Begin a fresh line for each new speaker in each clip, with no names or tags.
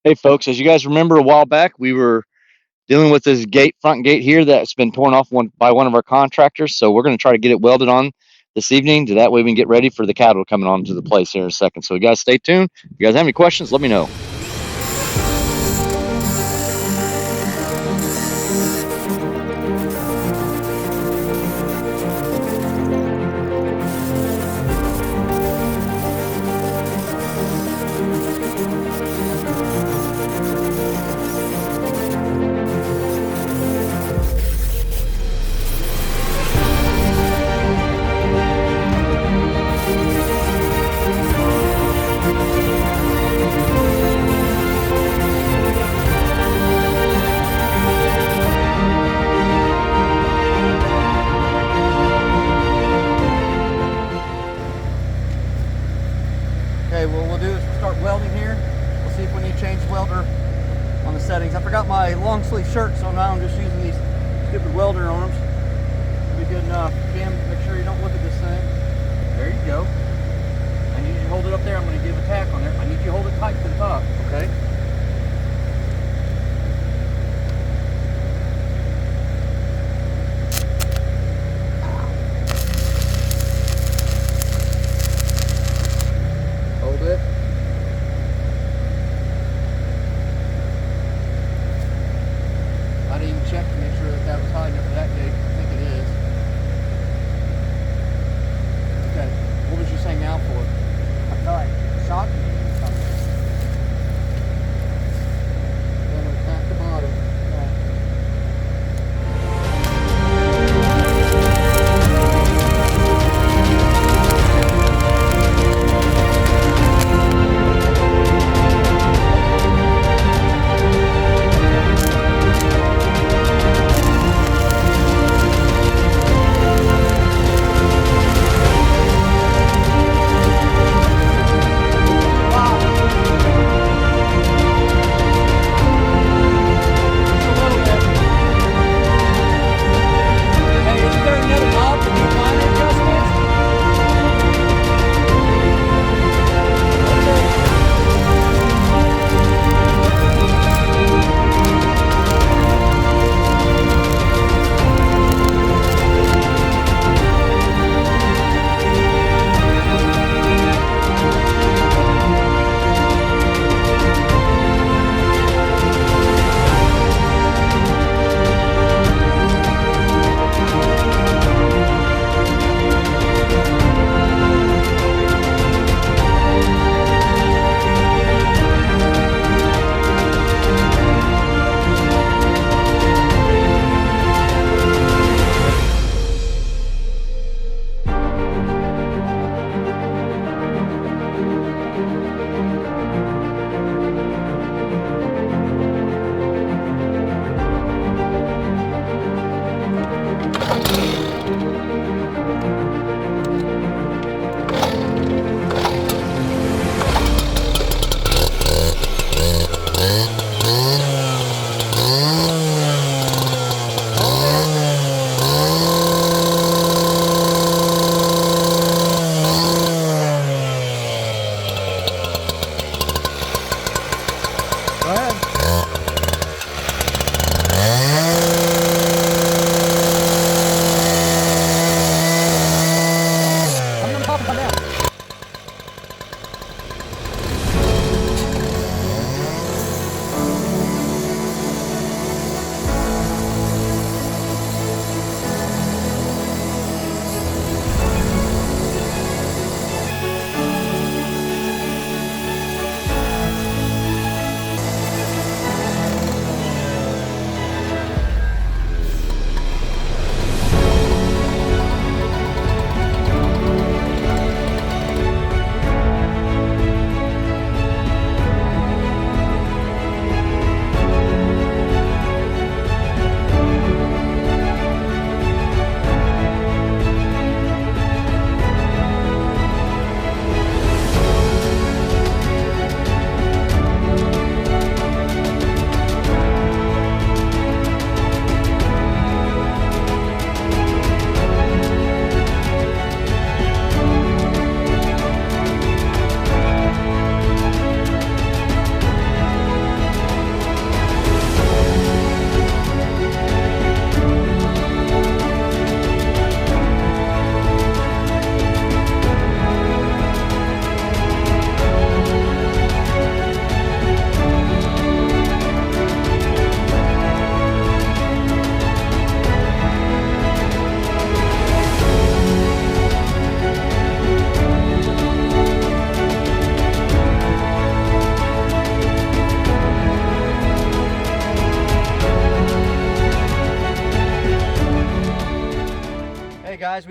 Hey, folks, as you guys remember a while back, we were dealing with this front gate here that's been torn off by one of our contractors. So we're going to try to get it welded on this evening. That way we can get ready for the cattle coming onto the place here in a second. So you guys stay tuned. If you guys have any questions, let me know.
Okay, what we'll do is we'll start welding here. We'll see if we need to change welder on the settings. I forgot my long sleeve shirt, so now I'm just using these stupid welder arms. It'll be good enough. Cam, make sure you don't look at this thing. There you go. I need you to hold it up there. I'm going to give a tack on there. I need you to hold it tight to the top, okay? Hold it. I didn't even check to make sure that was high enough for that gate. I think it is. Okay, what was you saying now for?
I feel like shocking me or something.
Then we tack the bottom.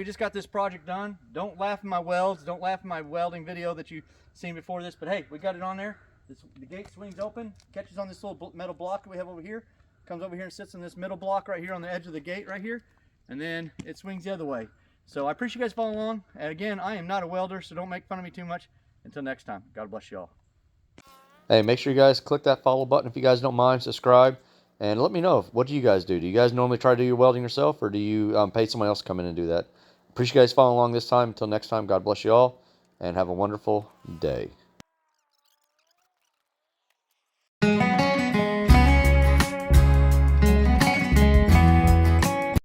we just got this project done. Don't laugh at my welds. Don't laugh at my welding video that you've seen before this. But hey, we got it on there. The gate swings open, catches on this little metal block that we have over here, comes over here and sits in this middle block right here on the edge of the gate right here, and then it swings the other way. So I appreciate you guys following along. And again, I am not a welder, so don't make fun of me too much. Until next time, God bless you all.
Hey, make sure you guys click that follow button if you guys don't mind, subscribe, and let me know, what do you guys do? Do you guys normally try to do your welding yourself, or do you pay someone else to come in and do that? Appreciate you guys following along this time. Until next time, God bless you all, and have a wonderful day.